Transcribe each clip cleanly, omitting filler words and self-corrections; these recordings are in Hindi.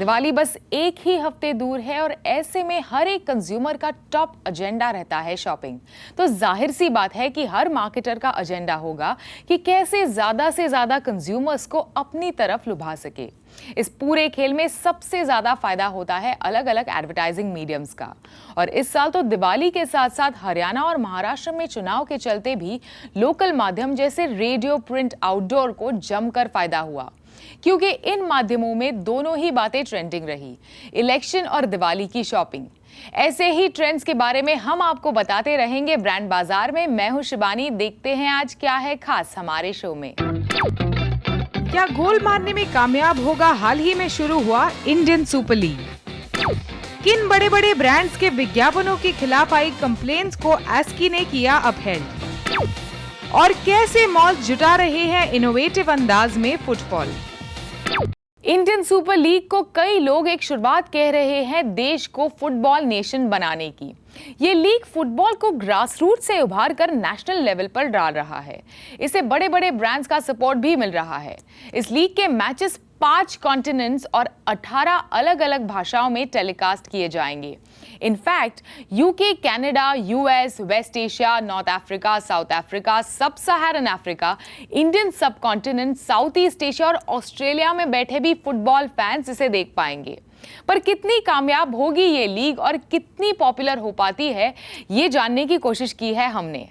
दिवाली बस एक ही हफ्ते दूर है और ऐसे में हर एक कंज्यूमर का टॉप एजेंडा रहता है शॉपिंग। तो जाहिर सी बात है कि हर मार्केटर का एजेंडा होगा कि कैसे ज्यादा से ज्यादा कंज्यूमर्स को अपनी तरफ लुभा सके। इस पूरे खेल में सबसे ज्यादा फायदा होता है अलग अलग एडवर्टाइजिंग मीडियम्स का। और इस साल तो दिवाली के साथ साथ हरियाणा और महाराष्ट्र में चुनाव के चलते भी लोकल माध्यम जैसे रेडियो, प्रिंट, आउटडोर को जमकर फायदा हुआ, क्योंकि इन माध्यमों में दोनों ही बातें ट्रेंडिंग रही, इलेक्शन और दिवाली की शॉपिंग। ऐसे ही ट्रेंड्स के बारे में हम आपको बताते रहेंगे ब्रांड बाजार में। मैं हूं शिबानी। देखते हैं आज क्या है खास हमारे शो में। क्या गोल मारने में कामयाब होगा हाल ही में शुरू हुआ इंडियन सुपर लीग? किन बड़े बड़े ब्रांड्स के विज्ञापनों के खिलाफ आई कंप्लेंट्स को एस्की ने किया अपहेल्ड? और कैसे मॉल्स जुटा रहे हैं इनोवेटिव अंदाज में फुटबॉल? इंडियन सुपर लीग को कई लोग एक शुरुआत कह रहे हैं देश को फुटबॉल नेशन बनाने की। ये लीग फुटबॉल को ग्रास रूट से उभार कर नेशनल लेवल पर डाल रहा है। इसे बड़े बड़े ब्रांड्स का सपोर्ट भी मिल रहा है। इस लीग के मैचेस 5 कॉन्टिनेंट्स और 18 अलग अलग भाषाओं में टेलीकास्ट किए जाएंगे। In fact UK, Canada, US, West Asia, North Africa, South Africa, sub Saharan Africa, Indian subcontinent, South East Asia और ऑस्ट्रेलिया में बैठे भी फुटबॉल फैंस इसे देख पाएंगे। पर कितनी कामयाब होगी ये लीग और कितनी पॉपुलर हो पाती है, ये जानने की कोशिश की है हमने।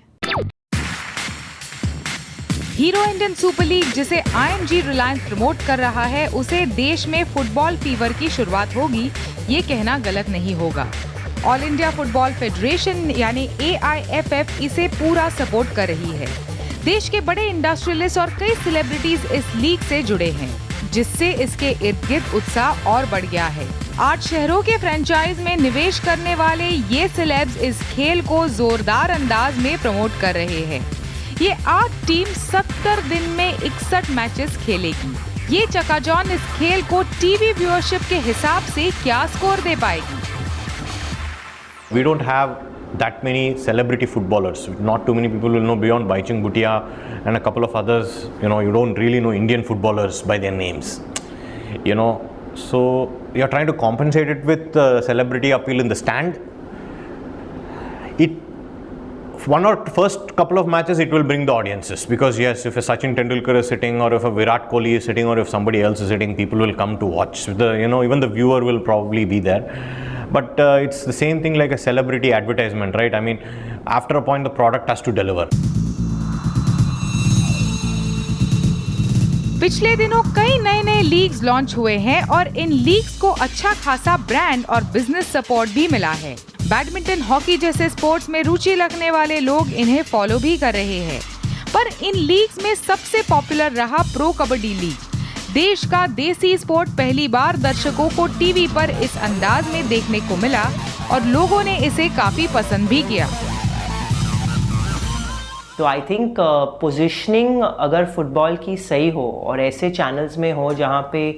हीरो इंडियन सुपर लीग, जिसे IMG रिलायंस प्रमोट कर रहा है, उसे देश में फुटबॉल फीवर की शुरुआत होगी, ये कहना गलत नहीं होगा। ऑल इंडिया फुटबॉल फेडरेशन यानी AIFF इसे पूरा सपोर्ट कर रही है। देश के बड़े इंडस्ट्रियलिस्ट और कई सेलिब्रिटीज इस लीग से जुड़े हैं, जिससे इसके इर्द गिर्द उत्साह और बढ़ गया है। 8 शहरों के फ्रेंचाइज में निवेश करने वाले ये सेलेब्स इस खेल को जोरदार अंदाज में प्रमोट कर रहे हैं। ये 8 टीम 70 दिन में 61 मैचेस खेलेगी। ये चकाचौंध इस खेल को टीवी व्यूअरशिप के हिसाब से क्या स्कोर दे पाएगी? We don't have that many celebrity footballers. Not too many people will know beyond Baichung Bhutia and a couple of others. You don't really know Indian footballers by their names. So you're trying to compensate it with celebrity appeal in the stand. First couple of matches it will bring the audiences, because yes, if a Sachin Tendulkar is sitting or if a Virat Kohli is sitting or if somebody else is sitting, people will come to watch. Even the viewer will probably be there. But it's the same thing like a celebrity advertisement, right? I mean, after a point the product has to deliver. पिछले दिनों कई नए लीग्स लॉन्च हुए हैं और इन लीग्स को अच्छा खासा ब्रांड और बिजनेस सपोर्ट भी मिला है। बैडमिंटन, हॉकी जैसे स्पोर्ट्स में रुचि रखने वाले लोग इन्हें फॉलो भी कर रहे हैं। पर इन लीग्स में सबसे पॉपुलर रहा प्रो कबड्डी लीग। देश का देसी स्पोर्ट पहली बार दर्शकों को टीवी पर इस अंदाज में देखने को मिला और लोगों ने इसे काफी पसंद भी किया। तो आई थिंक पोजीशनिंग अगर फुटबॉल की सही हो और ऐसे चैनल्स में हो जहाँ पे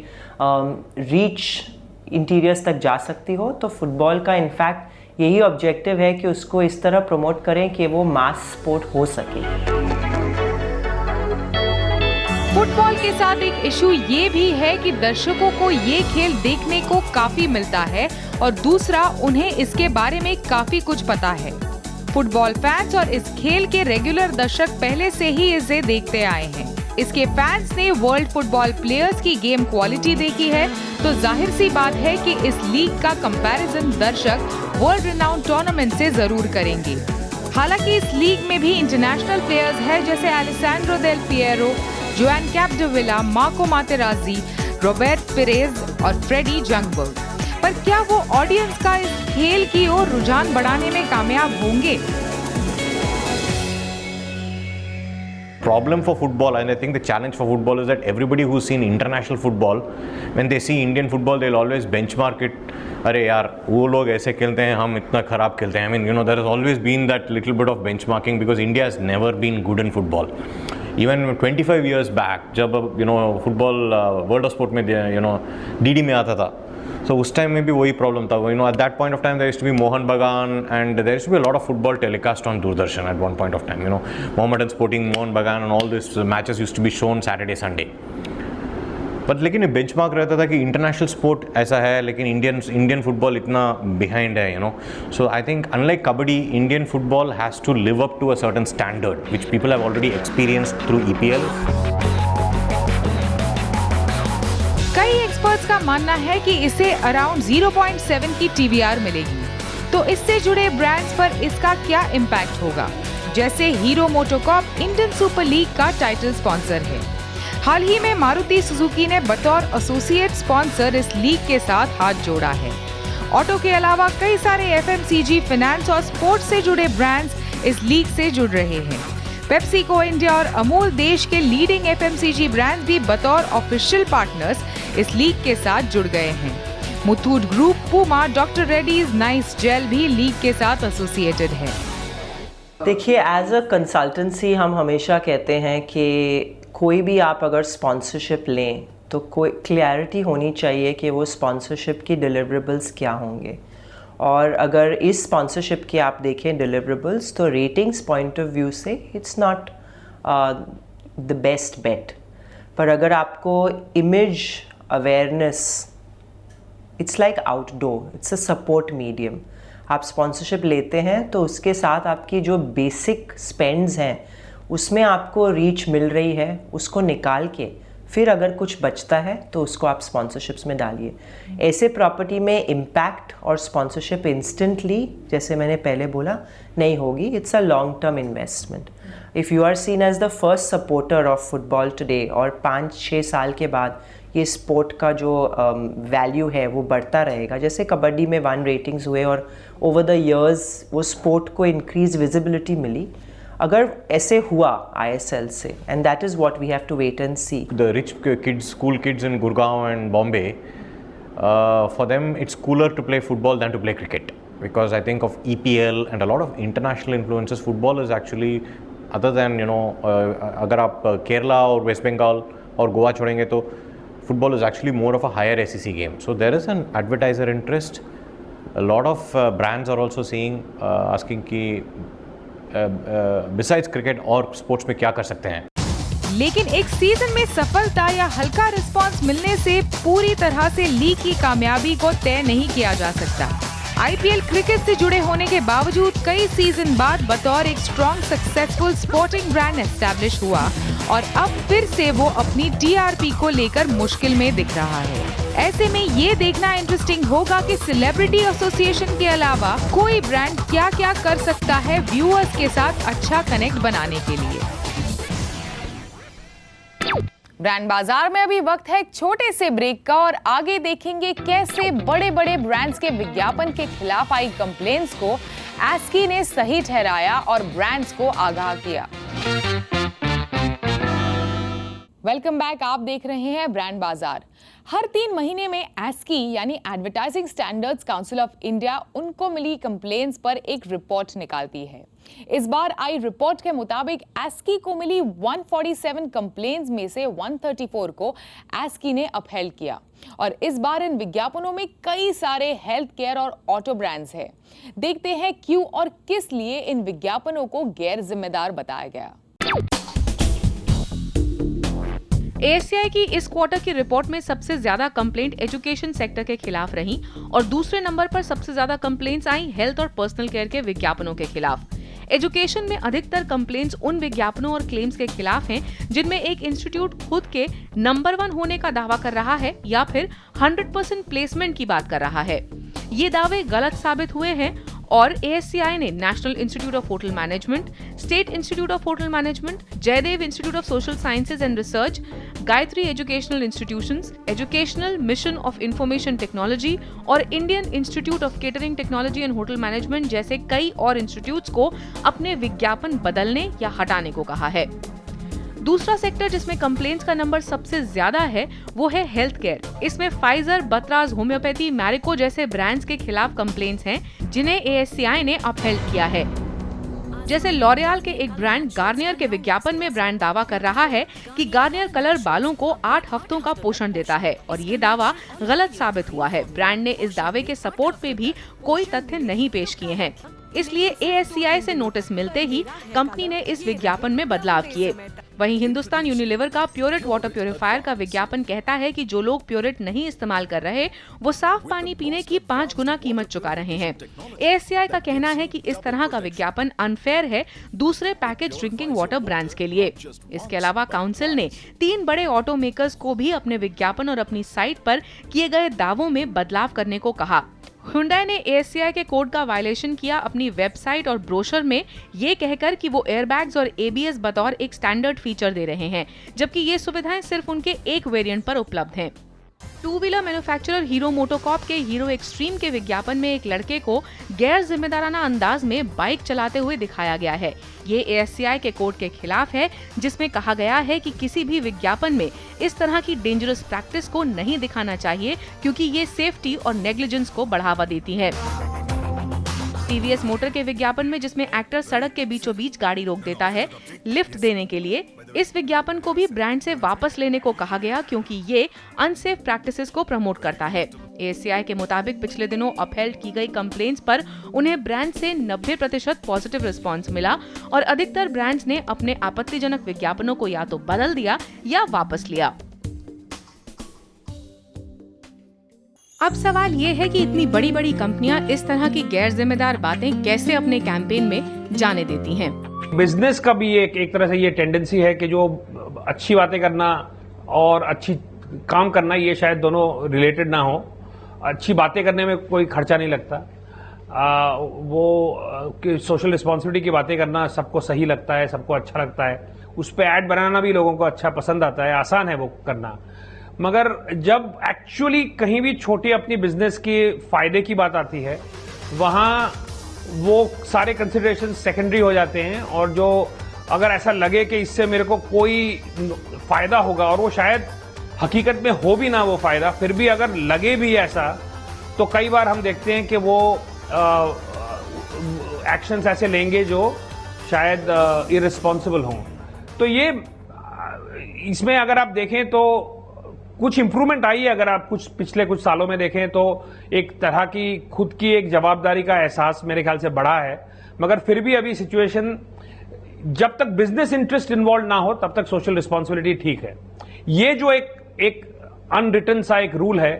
रीच इंटीरियर्स तक जा सकती हो, तो फुटबॉल का इनफैक्ट यही ऑब्जेक्टिव है कि उसको इस तरह प्रमोट करें कि वो मास स्पोर्ट हो सके। फुटबॉल के साथ एक इशू ये भी है कि दर्शकों को ये खेल देखने को काफी मिलता है और दूसरा, उन्हें इसके बारे में काफी कुछ पता है। फुटबॉल फैंस और इस खेल के रेगुलर दर्शक पहले से ही इसे देखते आए हैं। इसके फैंस ने वर्ल्ड फुटबॉल प्लेयर्स की गेम क्वालिटी देखी है, तो जाहिर सी बात है कि इस लीग का कंपैरिजन दर्शक वर्ल्ड रिनाउंड टूर्नामेंट से जरूर करेंगे। हालांकि इस लीग में भी इंटरनेशनल प्लेयर्स हैं, जैसे Alessandro Del Piero, Joan Capdevila, Marco Materazzi, Robert Perez और फ्रेडी जंगबर्ग। पर क्या वो ऑडियंस का इस खेल की ओर रुझान बढ़ाने में कामयाब होंगे? Problem for football, and I think the challenge for football is that everybody who's seen international football, when they see Indian football, they'll always benchmark it. अरे यार, वो लोग ऐसे खेलते हैं, हम इतना खराब खेलते हैं. I mean, there has always been that little bit of benchmarking because India has never been good in football. Even 25 years back, जब football वर्ल्ड ऑफ स्पोर्ट में DD में आता था, so उस टाइम में भी वही प्रॉब्लम था। at that point of time there used to be Mohan Bagan and there used to be a lot of football telecast on Doordarshan at one point of time. Mohammedan Sporting, Mohan Bagan and all these matches used to be shown Saturday, Sunday. But लेकिन ये बेंचमार्क रहता था कि इंटरनेशनल स्पोर्ट ऐसा है, लेकिन इंडियन फुटबॉल इतना बिहाइंड है, you know. So I think unlike kabaddi, Indian football has to live up to a certain standard which people have already experienced through EPL. कई एक्सपर्ट्स का मानना है कि इसे अराउंड 0.7 की TVR मिलेगी, तो इससे जुड़े ब्रांड्स पर इसका क्या इम्पैक्ट होगा? जैसे hero MotoCorp Indian super league का टाइटल स्पॉन्सर है। हाल ही में मारुति सुजुकी ने बतौर एसोसिएट स्पॉन्सर इस लीग के साथ हाथ जोड़ा है। ऑटो के अलावा कई सारे FMCG, फाइनेंस और स्पोर्ट्स से जुड़े ब्रांड्स इस लीग से जुड़ रहे हैं। पेप्सिको इंडिया और अमूल देश के लीडिंग FMCG ब्रांड्स भी बतौर ऑफिशियल पार्टनर्स इस लीग के साथ जुड़ गए हैं। Muthoot group, Puma, doctor Reddy's, नाइस जेल भी लीग के साथ एसोसिएटेड है। देखिए, एज अ कंसल्टेंसी हम हमेशा कहते हैं कि कोई भी आप अगर स्पॉन्सरशिप लें तो कोई क्लैरिटी होनी चाहिए कि वो स्पॉन्सरशिप की डिलीवरेबल्स क्या होंगे। और अगर इस स्पॉन्सरशिप के आप देखें डिलीवरेबल्स, तो रेटिंग्स पॉइंट ऑफ व्यू से it's not the best bet. पर अगर आपको image awareness, it's like outdoor, it's a support medium. आप स्पॉन्सरशिप लेते हैं तो उसके साथ आपकी जो बेसिक स्पेंड्स हैं उसमें आपको रीच मिल रही है, उसको निकाल के फिर अगर कुछ बचता है तो उसको आप स्पॉन्सरशिप्स में डालिए। ऐसे प्रॉपर्टी में इम्पैक्ट और स्पॉन्सरशिप इंस्टेंटली, जैसे मैंने पहले बोला, नहीं होगी। It's a long term investment. If you are seen as the first supporter of football today और 5-6 साल के बाद ये स्पोर्ट का जो वैल्यू है वो बढ़ता रहेगा। जैसे कबड्डी में 1 रेटिंग्स हुए और ओवर द इयर्स वो स्पोर्ट को इंक्रीज विजिबिलिटी मिली। अगर ऐसे हुआ ISL से, and that is what we have to wait and see. The rich kids, school kids in Gurgaon and Bombay, for them it's cooler to play football than to play cricket, because I think of EPL and a lot of international influences. Football is actually, other than अगर आप केरला और वेस्ट बंगाल और गोवा छोड़ेंगे तो football is actually more of a higher SEC game. So there is an advertiser interest. A lot of brands are also seeing, asking कि besides cricket और sports में क्या कर सकते हैं। लेकिन एक सीजन में सफलता या हल्का रिस्पांस मिलने से पूरी तरह से लीग की कामयाबी को तय नहीं किया जा सकता। IPL क्रिकेट से जुड़े होने के बावजूद कई सीजन बाद बतौर एक strong successful sporting brand establish हुआ और अब फिर से वो अपनी TRP को लेकर मुश्किल में दिख रहा है। ऐसे में ये देखना इंटरेस्टिंग होगा कि सेलिब्रिटी एसोसिएशन के अलावा कोई ब्रांड क्या क्या कर सकता है व्यूअर्स के साथ अच्छा कनेक्ट बनाने के लिए। ब्रांड बाजार में अभी वक्त है एक छोटे से ब्रेक का और आगे देखेंगे कैसे बड़े बड़े ब्रांड्स के विज्ञापन के खिलाफ आई कंप्लेंट्स को ASCI ने सही ठहराया और ब्रांड्स को आगाह किया। वेलकम बैक, आप देख रहे हैं ब्रांड बाजार। हर 3 महीने में ASCI यानी advertising standards council of India उनको मिली कंप्लेंट्स पर एक रिपोर्ट निकालती है। इस बार आई रिपोर्ट के मुताबिक ASCI को मिली 147 कंप्लेंट्स में से 134 को ASCI ने अपहेल्ड किया और इस बार इन विज्ञापनों में कई सारे हेल्थ केयर और ऑटो ब्रांड्स हैं। देखते हैं क्यों और किस लिए इन विज्ञापनों को गैर जिम्मेदार बताया गया। ASCI की इस क्वार्टर की रिपोर्ट में सबसे ज्यादा कंप्लेंट एजुकेशन सेक्टर के खिलाफ रही और दूसरे नंबर पर सबसे ज्यादा कंप्लेंट्स आई हेल्थ और पर्सनल केयर के विज्ञापनों के खिलाफ। एजुकेशन में अधिकतर कंप्लेंट्स उन विज्ञापनों और क्लेम्स के खिलाफ हैं जिनमें एक इंस्टीट्यूट खुद के नंबर 1 होने का दावा कर रहा है या फिर 100% प्लेसमेंट की बात कर रहा है। ये दावे गलत साबित हुए हैं और ASCI ने national institute of hotel management, state institute of hotel management, Jaydev institute of social sciences and research, Gayatri educational institutions, educational mission of information technology और Indian institute of catering technology and hotel management जैसे कई और इंस्टीट्यूट्स को अपने विज्ञापन बदलने या हटाने को कहा है। दूसरा सेक्टर जिसमें कंप्लेंट्स का नंबर सबसे ज्यादा है वो है हेल्थ केयर। इसमें फाइजर, बतराज होम्योपैथी, मैरिको जैसे ब्रांड्स के खिलाफ कंप्लेंट्स हैं जिन्हें ASCI ने अपहेल्ड किया है। जैसे लॉरियल के एक ब्रांड गार्नियर के विज्ञापन में ब्रांड दावा कर रहा है कि गार्नियर कलर बालों को 8 हफ्तों का पोषण देता है और ये दावा गलत साबित हुआ है। ब्रांड ने इस दावे के सपोर्ट पे भी कोई तथ्य नहीं पेश किए हैं, इसलिए ASCI से नोटिस मिलते ही कंपनी ने इस विज्ञापन में बदलाव किए। वहीं हिंदुस्तान यूनिलीवर का प्योरेट वाटर प्योरीफायर का विज्ञापन कहता है कि जो लोग प्योरेट नहीं इस्तेमाल कर रहे वो साफ पानी पीने की 5 गुना कीमत चुका रहे हैं। ASCI का कहना है कि इस तरह का विज्ञापन अनफेयर है दूसरे पैकेज ड्रिंकिंग वाटर ब्रांड्स के लिए। इसके अलावा काउंसिल ने 3 बड़े ऑटो मेकर्स को भी अपने विज्ञापन और अपनी साइट पर किए गए दावों में बदलाव करने को कहा। Hyundai ने ASCI के कोड का वायलेशन किया अपनी वेबसाइट और ब्रोशर में ये कहकर कि वो एयरबैग्स और ABS बतौर एक स्टैंडर्ड फीचर दे रहे हैं, जबकि ये सुविधाएं सिर्फ उनके एक वेरिएंट पर उपलब्ध हैं। 2-व्हीलर मैन्युफैक्चरर हीरो मोटोकॉर्प के हीरो एक्सट्रीम के विज्ञापन में एक लड़के को गैर जिम्मेदाराना अंदाज में बाइक चलाते हुए दिखाया गया है। ये ASCI के कोड के खिलाफ है, जिसमें कहा गया है कि किसी भी विज्ञापन में इस तरह की डेंजरस प्रैक्टिस को नहीं दिखाना चाहिए, क्योंकि ये सेफ्टी और नेग्लिजेंस को बढ़ावा देती है। TVS मोटर के विज्ञापन में जिसमें एक्टर सड़क के बीचों बीच गाड़ी रोक देता है लिफ्ट देने के लिए, इस विज्ञापन को भी ब्रांड से वापस लेने को कहा गया, क्योंकि ये अनसेफ प्रैक्टिसेस को प्रमोट करता है। ASCI के मुताबिक पिछले दिनों अपहेल्ड की गई कंप्लेंट्स पर उन्हें ब्रांड से 90% पॉजिटिव रिस्पांस मिला और अधिकतर ब्रांड्स ने अपने आपत्तिजनक विज्ञापनों को या तो बदल दिया या वापस लिया। अब सवाल ये है कि इतनी बड़ी बड़ी कंपनियां इस तरह की गैर जिम्मेदार बातें कैसे अपने कैंपेन में जाने देती हैं। बिजनेस का भी एक तरह से ये टेंडेंसी है कि जो अच्छी बातें करना और अच्छी काम करना, ये शायद दोनों रिलेटेड ना हो। अच्छी बातें करने में कोई खर्चा नहीं लगता, वो सोशल रिस्पॉन्सिबिलिटी की बातें करना सबको सही लगता है, सबको अच्छा लगता है। उस पर ऐड बनाना भी लोगों को अच्छा पसंद आता है, आसान है वो करना। मगर जब एक्चुअली कहीं भी छोटी अपनी बिजनेस के फायदे की बात आती है, वहां वो सारे कंसिडरेशन सेकेंडरी हो जाते हैं। और जो अगर ऐसा लगे कि इससे मेरे को कोई फायदा होगा, और वो शायद हकीकत में हो भी ना वो फायदा, फिर भी अगर लगे भी ऐसा, तो कई बार हम देखते हैं कि वो एक्शंस ऐसे लेंगे जो शायद इररिस्पॉन्सिबल हों। तो ये इसमें अगर आप देखें तो कुछ इंप्रूवमेंट आई है। अगर आप पिछले कुछ सालों में देखें तो एक तरह की खुद की एक जवाबदारी का एहसास मेरे ख्याल से बढ़ा है। मगर फिर भी अभी सिचुएशन, जब तक बिजनेस इंटरेस्ट इन्वॉल्व ना हो तब तक सोशल रिस्पॉन्सिबिलिटी ठीक है। ये जो एक अनरिटन सा एक रूल है,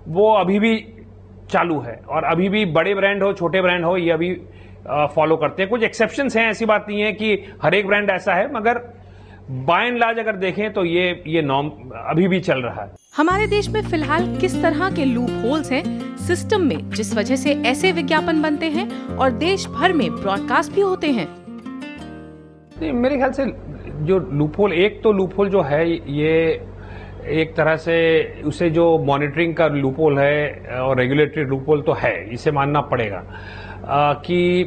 वो अभी भी चालू है, और अभी भी बड़े ब्रांड हो छोटे ब्रांड हो, ये अभी फॉलो करते हैं। कुछ एक्सेप्शंस हैं, ऐसी बात नहीं है कि हर एक ब्रांड ऐसा है, मगर बाय एंड लार्ज अगर देखें तो ये नॉर्म अभी भी चल रहा है। हमारे देश में फिलहाल किस तरह के लूप होल्स हैं सिस्टम में, जिस वजह से ऐसे विज्ञापन बनते हैं और देश भर में ब्रॉडकास्ट भी होते हैं? मेरे ख्याल से जो लूप होल, एक तो लूप होल जो है, ये एक तरह से उसे जो मॉनिटरिंग का लूप होल है और रेगुलेटरी लूप होल तो है, इसे मानना पड़ेगा कि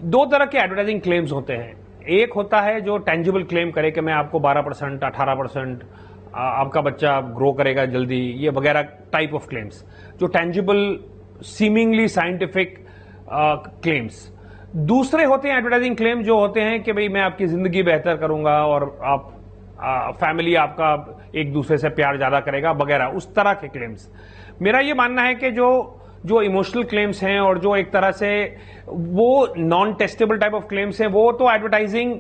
2 तरह के एडवर्टाइजिंग क्लेम्स होते हैं। एक होता है जो टेंजिबल क्लेम करे कि मैं आपको 12%, 18%, आपका बच्चा ग्रो करेगा जल्दी, ये वगैरह टाइप ऑफ क्लेम्स, जो टेंजिबल सीमिंगली साइंटिफिक क्लेम्स। दूसरे होते हैं एडवर्टाइजिंग क्लेम, जो होते हैं कि भाई मैं आपकी जिंदगी बेहतर करूंगा और आप फैमिली आपका एक दूसरे से प्यार ज्यादा करेगा वगैरह, उस तरह के क्लेम्स। मेरा ये मानना है कि जो इमोशनल क्लेम्स हैं और जो एक तरह से वो non testable type of claims हैं, वो तो एडवर्टाइजिंग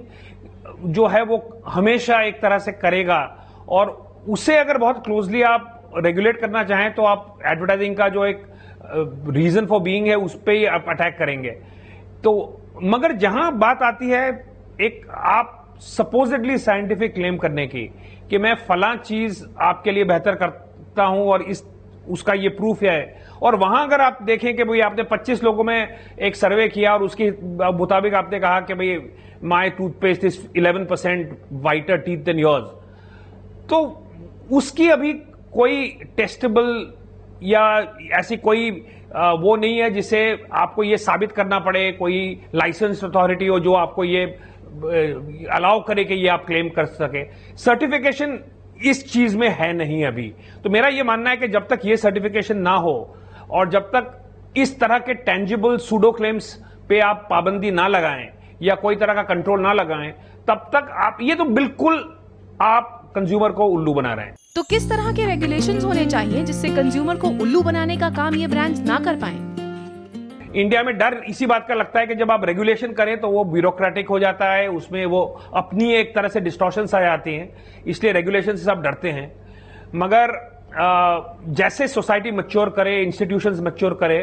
जो है वो हमेशा एक तरह से करेगा, और उसे अगर बहुत क्लोजली आप रेगुलेट करना चाहें तो आप एडवर्टाइजिंग का जो एक रीजन फॉर बीइंग है उस पर ही आप अटैक करेंगे। तो मगर जहां बात आती है एक आप सपोजिटली साइंटिफिक क्लेम करने की कि मैं फलां चीज आपके लिए बेहतर करता हूं और उसका ये प्रूफ है, और वहां अगर आप देखें कि भाई आपने 25 लोगों में एक सर्वे किया और उसके मुताबिक आपने कहा कि भाई my toothpaste is 11% whiter teeth than yours, तो उसकी अभी कोई टेस्टेबल या ऐसी कोई वो नहीं है जिसे आपको ये साबित करना पड़े, कोई लाइसेंस अथॉरिटी हो जो आपको ये अलाउ करे कि ये आप क्लेम कर सके। सर्टिफिकेशन इस चीज में है नहीं अभी। तो मेरा ये मानना है कि जब तक ये सर्टिफिकेशन ना हो और जब तक इस तरह के टेंजिबल सूडो क्लेम्स पे आप पाबंदी ना लगाएं या कोई तरह का कंट्रोल ना लगाएं, तब तक आप ये तो बिल्कुल आप कंज्यूमर को उल्लू बना रहे हैं। तो किस तरह के रेगुलेशंस होने चाहिए जिससे कंज्यूमर को उल्लू बनाने का काम ये ब्रांड्स ना कर पाएं? इंडिया में डर इसी बात का लगता है कि जब आप रेगुलेशन करें तो वो ब्यूरोक्रेटिक हो जाता है, उसमें वो अपनी एक तरह से डिस्टॉर्शंस आ जाती हैं, इसलिए रेगुलेशन से सब डरते हैं। मगर जैसे सोसाइटी मैच्योर करे, इंस्टीट्यूशंस मैच्योर करे,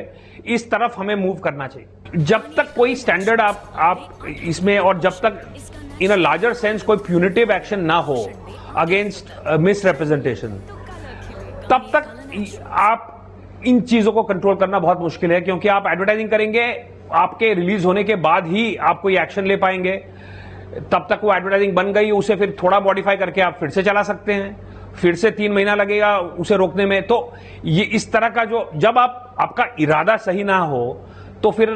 इस तरफ हमें मूव करना चाहिए। जब तक कोई स्टैंडर्ड आप इसमें, और जब तक इन अ लार्जर सेंस कोई प्यूनिटिव एक्शन ना हो अगेंस्ट मिस रिप्रेजेंटेशन, तब तक आप इन चीजों को कंट्रोल करना बहुत मुश्किल है, क्योंकि आप एडवर्टाइजिंग करेंगे, आपके रिलीज होने के बाद ही आप कोई एक्शन ले पाएंगे। तब तक वो एडवर्टाइजिंग बन गई, उसे फिर थोड़ा मॉडिफाई करके आप फिर से चला सकते हैं, फिर से 3 महीना लगेगा उसे रोकने में। तो ये इस तरह का जो, जब आपका इरादा सही ना हो तो फिर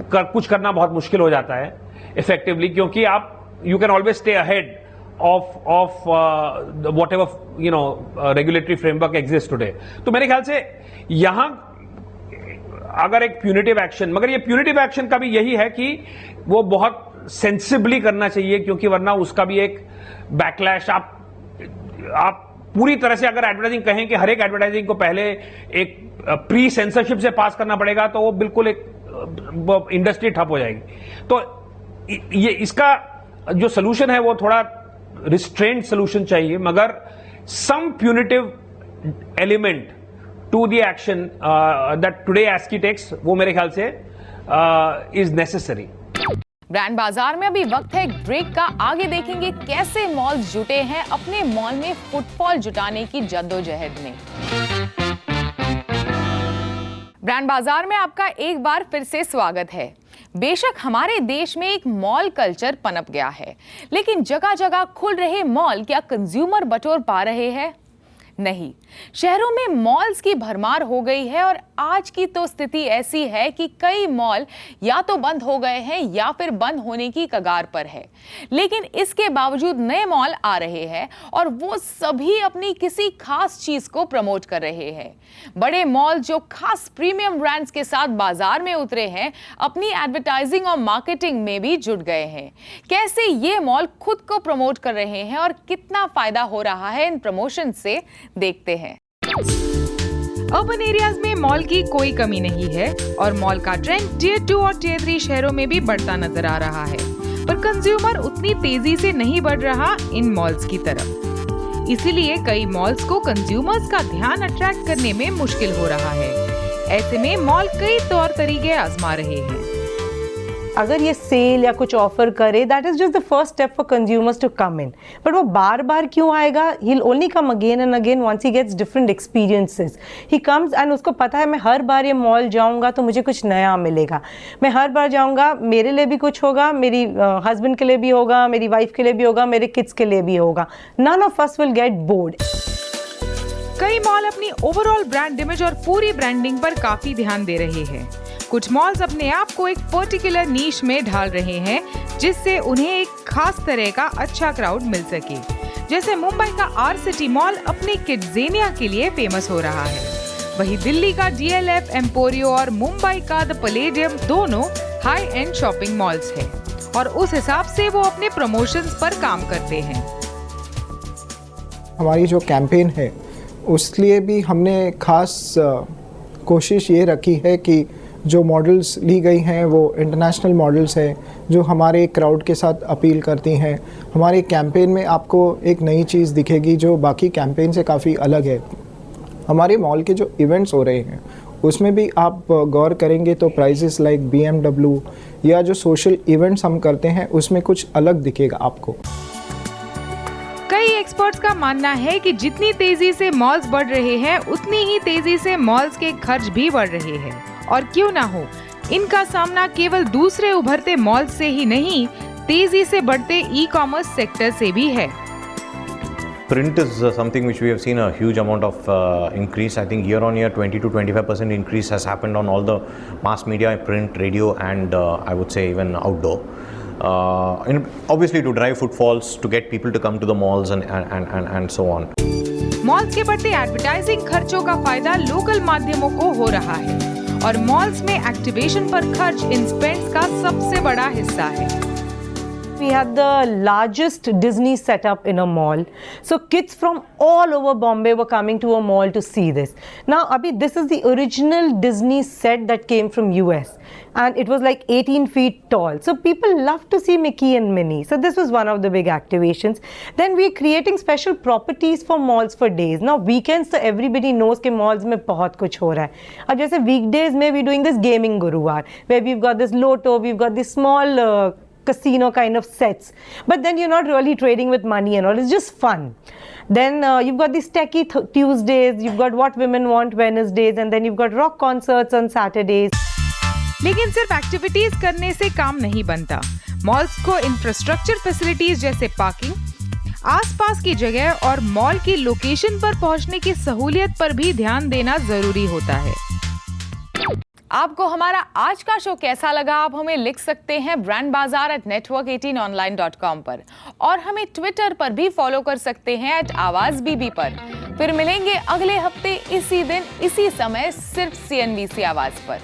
कुछ करना बहुत मुश्किल हो जाता है इफेक्टिवली, क्योंकि आप you can always stay ahead of whatever regulatory framework exists today। तो मेरे ख्याल से यहां अगर एक प्यूनिटिव एक्शन, मगर ये प्यूनिटिव एक्शन का भी यही है कि वो बहुत सेंसिबली करना चाहिए, क्योंकि वरना उसका भी एक बैकलैश, आप पूरी तरह से अगर एडवर्टाइजिंग कहें कि हर एक एडवर्टाइजिंग को पहले एक प्री सेंसरशिप से पास करना पड़ेगा, तो वो बिल्कुल एक इंडस्ट्री ठप हो जाएगी। तो ये इसका जो सोल्यूशन है वो थोड़ा रिस्ट्रेंट सोल्यूशन चाहिए, मगर some punitive element to the action that today ASCI takes, वो मेरे ख्याल से इज नेसेसरी। ब्रांड बाजार में अभी वक्त है एक ब्रेक का। आगे देखेंगे कैसे मॉल्स जुटे हैं अपने मॉल में फुटफॉल जुटाने की जद्दोजहद में। ब्रांड बाजार में आपका एक बार फिर से स्वागत है। बेशक हमारे देश में एक मॉल कल्चर पनप गया है, लेकिन जगह जगह खुल रहे मॉल क्या कंज्यूमर बटोर पा रहे हैं? नहीं, शहरों में मॉल्स की भरमार हो गई है और आज की तो स्थिति ऐसी है कि कई मॉल या तो बंद हो गए हैं या फिर बंद होने की कगार पर है। लेकिन इसके बावजूद नए मॉल आ रहे हैं और वो सभी अपनी किसी खास चीज को प्रमोट कर रहे हैं। बड़े मॉल जो खास प्रीमियम ब्रांड्स के साथ बाजार में उतरे हैं, अपनी एडवर्टाइजिंग और मार्केटिंग में भी जुट गए हैं। कैसे ये मॉल खुद को प्रमोट कर रहे हैं और कितना फायदा हो रहा है इन प्रमोशन से, देखते हैं। अर्बन एरियाज में मॉल की कोई कमी नहीं है और मॉल का ट्रेंड टियर 2 और टियर 3 शहरों में भी बढ़ता नजर आ रहा है, पर कंज्यूमर उतनी तेजी से नहीं बढ़ रहा इन मॉल्स की तरफ। इसीलिए कई मॉल्स को कंज्यूमर्स का ध्यान अट्रैक्ट करने में मुश्किल हो रहा है। ऐसे में मॉल कई तौर तरीके आजमा रहे हैं। अगर ये सेल या कुछ ऑफर करे, that is just the first step for consumers to come in, but वो बार बार क्यों आएगा? He will only come again and again once he gets different experiences. He comes and उसको पता है मैं हर बार ये मॉल जाऊंगा तो मुझे कुछ नया मिलेगा, मैं हर बार जाऊंगा मेरे लिए भी कुछ होगा, मेरी हस्बैंड के लिए भी होगा, मेरी वाइफ के लिए भी होगा, मेरे किड्स के लिए भी होगा। None of us will get bored. कई मॉल अपनी ओवरऑल ब्रांड इमेज और पूरी ब्रांडिंग पर काफी ध्यान दे रहे हैं। कुछ मॉल्स अपने आप को एक पर्टिकुलर नीश में ढाल रहे हैं, जिससे उन्हें एक खास तरह का अच्छा क्राउड मिल सके। जैसे मुंबई का R-City मॉल अपने किड्जेनिया के लिए फेमस हो रहा है, वहीं दिल्ली का DLF एम्पोरियो और मुंबई का द पैलेडियम दोनों हाई एंड शॉपिंग मॉल्स हैं और उस हिसाब से वो अपने प्रमोशंस पर काम करते हैं। हमारी जो कैंपेन है उसके लिए भी हमने खास कोशिश ये रखी है कि जो मॉडल्स ली गई हैं वो इंटरनेशनल मॉडल्स हैं जो हमारे क्राउड के साथ अपील करती हैं। हमारे कैंपेन में आपको एक नई चीज़ दिखेगी जो बाकी कैंपेन से काफ़ी अलग है। हमारे मॉल के जो इवेंट्स हो रहे हैं उसमें भी आप गौर करेंगे तो प्राइजेस लाइक BMW या जो सोशल इवेंट्स हम करते हैं उसमें कुछ अलग दिखेगा आपको। कई एक्सपर्ट्स का मानना है कि जितनी तेजी से मॉल्स बढ़ रहे हैं उतनी ही तेजी से मॉल्स के खर्च भी बढ़ रहे हैं। और क्यों ना हो, इनका सामना केवल दूसरे उभरते मॉल्स से ही नहीं, तेजी से बढ़ते ई-कॉमर्स सेक्टर से भी है। Print is something which we have seen a huge amount of increase. I think year on year 20 to 25% increase has happened on all the mass media, print, radio and I would say even outdoor. Obviously to drive footfalls, to get people to come to the malls and so on. Malls के बढ़ते एडवर्टाइजिंग खर्चों का फायदा लोकल माध्यमों को हो रहा है और मॉल्स में एक्टिवेशन पर खर्च इन स्पेंड्स का सबसे बड़ा हिस्सा है। we had the largest Disney setup in a mall. So kids from all over Bombay were coming to a mall to see this. Now, Abhi, this is the original Disney set that came from US. And it was like 18 feet tall. So people love to see Mickey and Minnie. So this was one of the big activations. Then we're creating special properties for malls for days. Now weekends, so everybody knows कि malls में बहुत कुछ हो रहा है. अब जैसे weekdays में we're doing this gaming Guruvar, where we've got this lotto, we've got this small casino kind of sets. But then you're not really trading with money and all. It's just fun. Then you've got these techie Tuesdays, you've got What Women Want Wednesdays, and then you've got rock concerts on Saturdays. लेकिन सिर्फ एक्टिविटीज करने से काम नहीं बनता। मॉल्स को इंफ्रास्ट्रक्चर फैसिलिटीज जैसे पार्किंग, आसपास की जगह और मॉल की लोकेशन पर पहुंचने की सहूलियत पर भी ध्यान देना जरूरी होता है। आपको हमारा आज का शो कैसा लगा, आप हमें लिख सकते हैं brandbazaar@network18online.com पर, और हमें ट्विटर पर भी फॉलो कर सकते हैं @आवाज़-बीबी पर। फिर मिलेंगे अगले हफ्ते इसी दिन इसी समय सिर्फ CNBC आवाज पर।